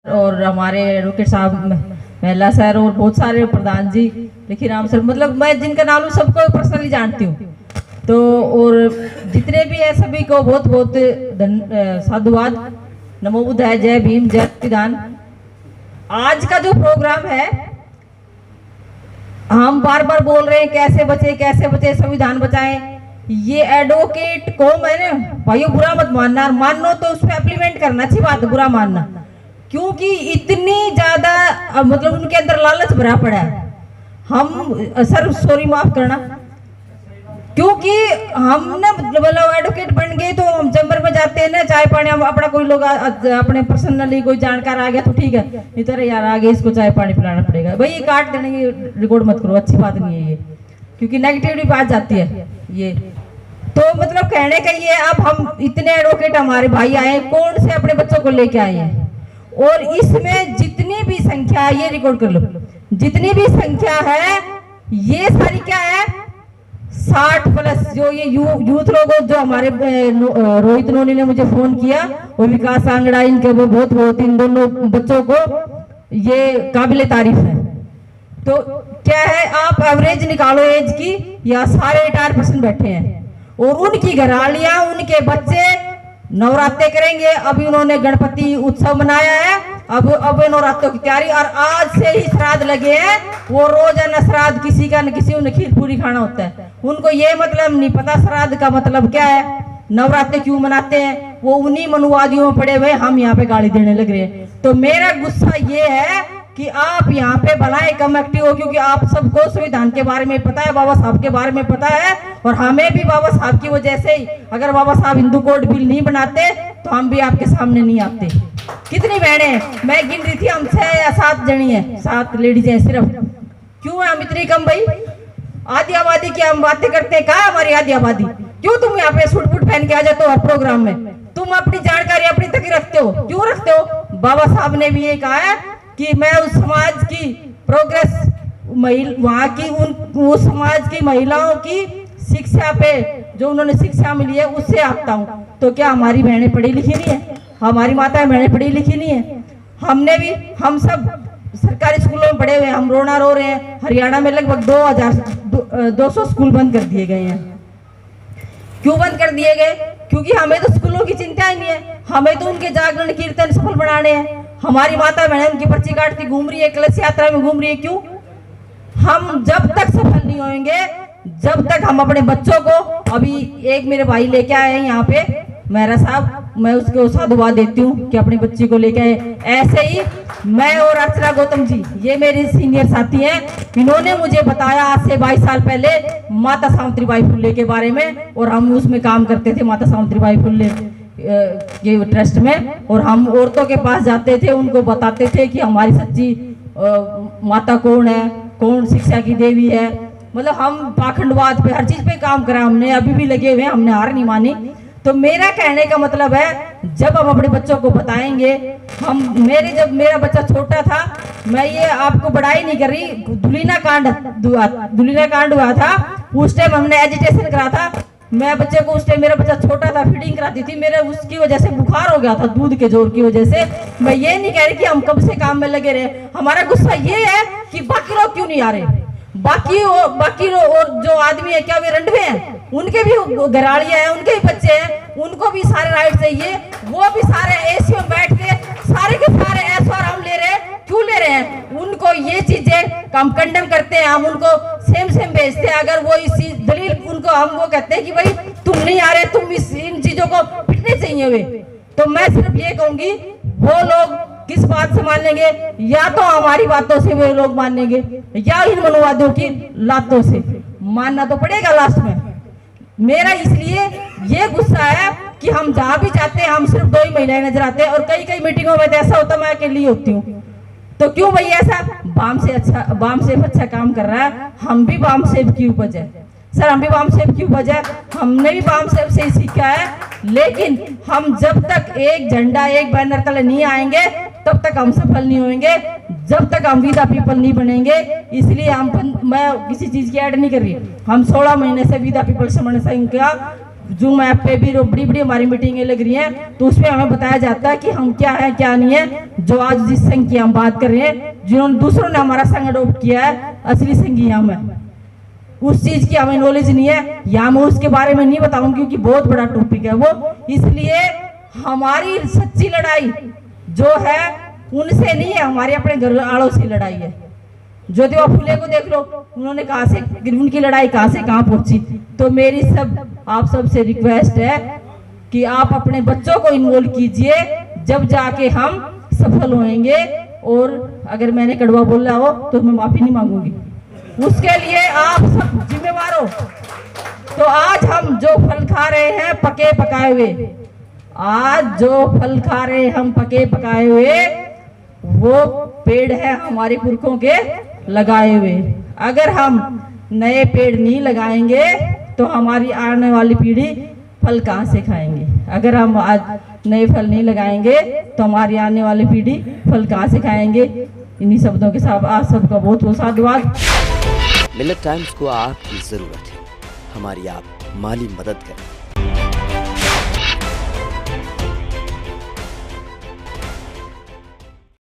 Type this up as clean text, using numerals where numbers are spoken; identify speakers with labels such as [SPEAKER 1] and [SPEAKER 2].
[SPEAKER 1] और हमारे एडवोकेट साहब महिला सर और बहुत सारे प्रधान जी, लेकिन राम सर, मतलब मैं जिनका नाम सबको पर्सनली जानती हूँ। तो और जितने भी हैं सभी को बहुत बहुत साधुवाद। नमो बुद्धाय, जय भीम, जय संविधान। आज का जो प्रोग्राम है, हम बार बार बोल रहे हैं कैसे बचे संविधान बचाएं। ये एडवोकेट कौम है ना भाइयों, बुरा मत मानना, मानो तो उस पर इम्प्लीमेंट करना अच्छी बात है, बुरा मानना, क्योंकि इतनी ज्यादा मतलब उनके अंदर लालच भरा पड़ा है। हम सर सॉरी माफ करना, क्योंकि हम ना मतलब एडवोकेट बन गए तो हम चैम्बर में जाते हैं ना, चाय पानी, हम अपना कोई लोग अपने पर्सनली कोई जानकार आ गया तो ठीक है, नहीं तो यार आगे इसको चाय पानी पिलाना पड़ेगा भाई, ये काट देने की रिकॉर्ड मत करो, अच्छी बात नहीं है ये, क्योंकि नेगेटिविटी बात जाती है ये। तो मतलब कहने का ये, अब हम इतने एडवोकेट हमारे भाई आए, कौन से अपने बच्चों को लेके आए हैं, और इसमें जितनी भी संख्या है, ये रिकॉर्ड कर लो, जितनी भी संख्या है ये सारी क्या है, 60 प्लस जो ये यूथ लोग, जो हमारे रोहित नोनी ने मुझे फोन किया और विकास आंगड़ा, इनके वो बहुत इन दोनों बच्चों को ये काबिले तारीफ है। तो क्या है, आप एवरेज निकालो एज की, या सारे 18% बैठे हैं, और उनकी घरालियां, उनके बच्चे नवरात्रे करेंगे। अभी उन्होंने गणपति उत्सव मनाया है, अब नवरात्रों की तैयारी, और आज से ही श्राद्ध लगे हैं। वो रोजाना श्राद्ध किसी का न किसी ने खीर पूरी खाना होता है, उनको ये मतलब नहीं पता श्राद्ध का मतलब क्या है, नवरात्रे क्यों मनाते हैं, वो उन्हीं मनुवादियों में पड़े हुए, हम यहाँ पे गाली देने लग रहे हैं। तो मेरा गुस्सा ये है कि आप यहाँ पे भलाई कम एक्टिव हो, क्योंकि आप सबको संविधान के बारे में पता है, बाबा साहब के बारे में पता है, और हमें भी बाबा साहब की वजह से ही, अगर बाबा साहब हिंदू कोड बिल नहीं बनाते तो हम भी आपके सामने नहीं आते। कितनी बहनें हैं, मैं गिन रही थी, हम 6 या 7 जनी है, 7 लेडीज हैं सिर्फ। क्यों है हम इतनी कम भाई? आधी आबादी की हम बातें करते हैं, कहा हमारी आधी आबादी? क्यों तुम यहाँ पे सूट बूट पहन के आ जाते हो प्रोग्राम में? तुम अपनी जानकारी अपनी तक रखते हो, क्यों रखते हो? बाबा साहब ने भी ये कहा है कि मैं उस समाज की प्रोग्रेस, वहाँ की उस समाज की महिलाओं की शिक्षा पे, जो उन्होंने शिक्षा मिली है उससे आता हूँ। तो क्या हमारी बहनें पढ़ी लिखी नहीं है? हमारी माताएं बहनें पढ़ी लिखी नहीं है? हमने भी, हम सब सरकारी स्कूलों में पढ़े हुए हैं, हम रोना रो रहे हैं। हरियाणा में लगभग 200 स्कूल बंद कर दिए गए हैं। क्यों बंद कर दिए गए? क्योंकि हमें तो स्कूलों की चिंता ही नहीं है, हमें तो उनके जागरण कीर्तन सफल बनाने हैं। हमारी माता बहन उनकी पर्ची काटती घूम रही है, कलश यात्रा में घूम रही है, क्यों? हम जब तक सफल नहीं होंगे, जब तक हम अपने बच्चों को, अभी एक मेरे भाई लेके आए हैं यहाँ पे मेहरा साहब, मैं उसको साधुवाद देती हूँ कि अपने बच्चे को लेके आए। ऐसे ही मैं और अर्चना गौतम जी, ये मेरे सीनियर साथी हैं, इन्होंने मुझे बताया आज से 22 साल पहले माता सावित्रीबाई फुले के बारे में, और हम उसमें काम करते थे माता सावित्रीबाई फुले के ट्रस्ट में, और हम औरतों के पास जाते थे, उनको बताते थे कि हमारी सच्ची माता कौन है, कौन शिक्षा की देवी है। मतलब हम पाखंडवाद पे, हर चीज पे काम करा हमने, अभी भी लगे हुए, हमने हार नहीं मानी। तो मेरा कहने का मतलब है, जब हम अपने बच्चों को बताएंगे, जब मेरा बच्चा छोटा था, मैं ये आपको बड़ाई नहीं कर रही, दुलीना कांड हुआ था, उस टाइम हमने एजिटेशन करा था। मैं बच्चे को, उस टाइम मेरा बच्चा छोटा था, फीडिंग कराती थी, मेरे उसकी वजह से बुखार हो गया था, दूध के जोर की वजह से। मैं ये नहीं कह रही कि हम कब से काम में लगे रहे, हमारा गुस्सा ये है कि बाकी लोग क्यों नहीं आ रहे, बाकी और जो आदमी है, क्या वे रंडवे हैं? उनके भी घराड़ियां हैं, उनके भी बच्चे हैं, उनको भी सारे राइट चाहिए, वो भी सारे एसी में बैठ के सारे के सारे ऐश और हम ले रहे हैं, क्यों ले रहे हैं? उनको ये चीजें हम कंडेम करते हैं, हम उनको सेम भेजते हैं। अगर वो इसी दलील उनको हम वो कहते हैं कि भाई तुम नहीं आ रहे, तुम इन चीजों को पिटने चाहिए वे, तो मैं सिर्फ ये कहूंगी, वो लोग किस बात से मानेंगे? या तो हमारी बातों से वे लोग मानेंगे, या इन मनोवादियों की लातों से। मानना तो पड़ेगा लास्ट में। मेरा इसलिए ये गुस्सा है कि हम जहां भी जाते हैं, हम सिर्फ 2 ही महिलाएं नजर आते हैं, और कई मीटिंगों में तो ऐसा होता मैं अकेली होती हूँ। तो क्यों भाई ऐसा? बाम सेफ अच्छा काम कर रहा है, हम भी बाम सेफ की उपज है सर, हम भी बाम सेफ की उपज है, हमने भी बाम सेफ से ही सीखा है। लेकिन हम जब तक एक झंडा एक बैनर तले नहीं आएंगे, तब तक हम सफल नहीं होंगे, जब तक हम विदा पीपल नहीं बनेंगे। इसलिए मैं किसी चीज की ऐड नहीं कर रही, हम 16 महीने से विदा पीपल समन्वय संघ का जूम ऐप पे भी बड़ी बड़ी हमारी मीटिंगें लग रही हैं, तो उसमें हमें बताया जाता है कि हम क्या है क्या नहीं है। जो आज जिस संघ की हम बात कर रहे हैं, जिन्होंने दूसरों ने हमारा संघ अडॉप्ट किया है, असली संघी हम है। उस चीज की हमें नॉलेज नहीं है, या मैं उसके बारे में नहीं बताऊंगी क्योंकि बहुत बड़ा टॉपिक है वो। इसलिए हमारी सच्ची लड़ाई जो है उनसे नहीं है, हमारे अपने घर वालों से लड़ाई है। ज्योतिबा फुले को देख लो, उन्होंने कहा से उनकी लड़ाई कहां से कहां पहुंची। तो मेरी आप सबसे रिक्वेस्ट है कि आप अपने बच्चों को इन्वॉल्व कीजिए, जब जाके हम सफल होंगे। और अगर मैंने कड़वा बोला हो तो मैं माफी नहीं मांगूंगी, उसके लिए आप सब जिम्मेवार हो। तो आज हम जो फल खा रहे हैं पके पकाए हुए, आज जो फल खा रहे हैं हम पके पकाए हुए, वो पेड़ है हमारे पुरखों के लगाए हुए। अगर हम नए पेड़ नहीं लगाएंगे तो हमारी आने वाली पीढ़ी फल कहाँ से खाएंगे। अगर हम आज नए फल नहीं लगाएंगे तो हमारी आने वाली पीढ़ी फल कहाँ से खाएंगे। इन्हीं शब्दों के साथ आप सबका बहुत बहुत साधुवाद।
[SPEAKER 2] मिलेट टाइम्स को आपकी जरूरत है, हमारी आप माली मदद करें।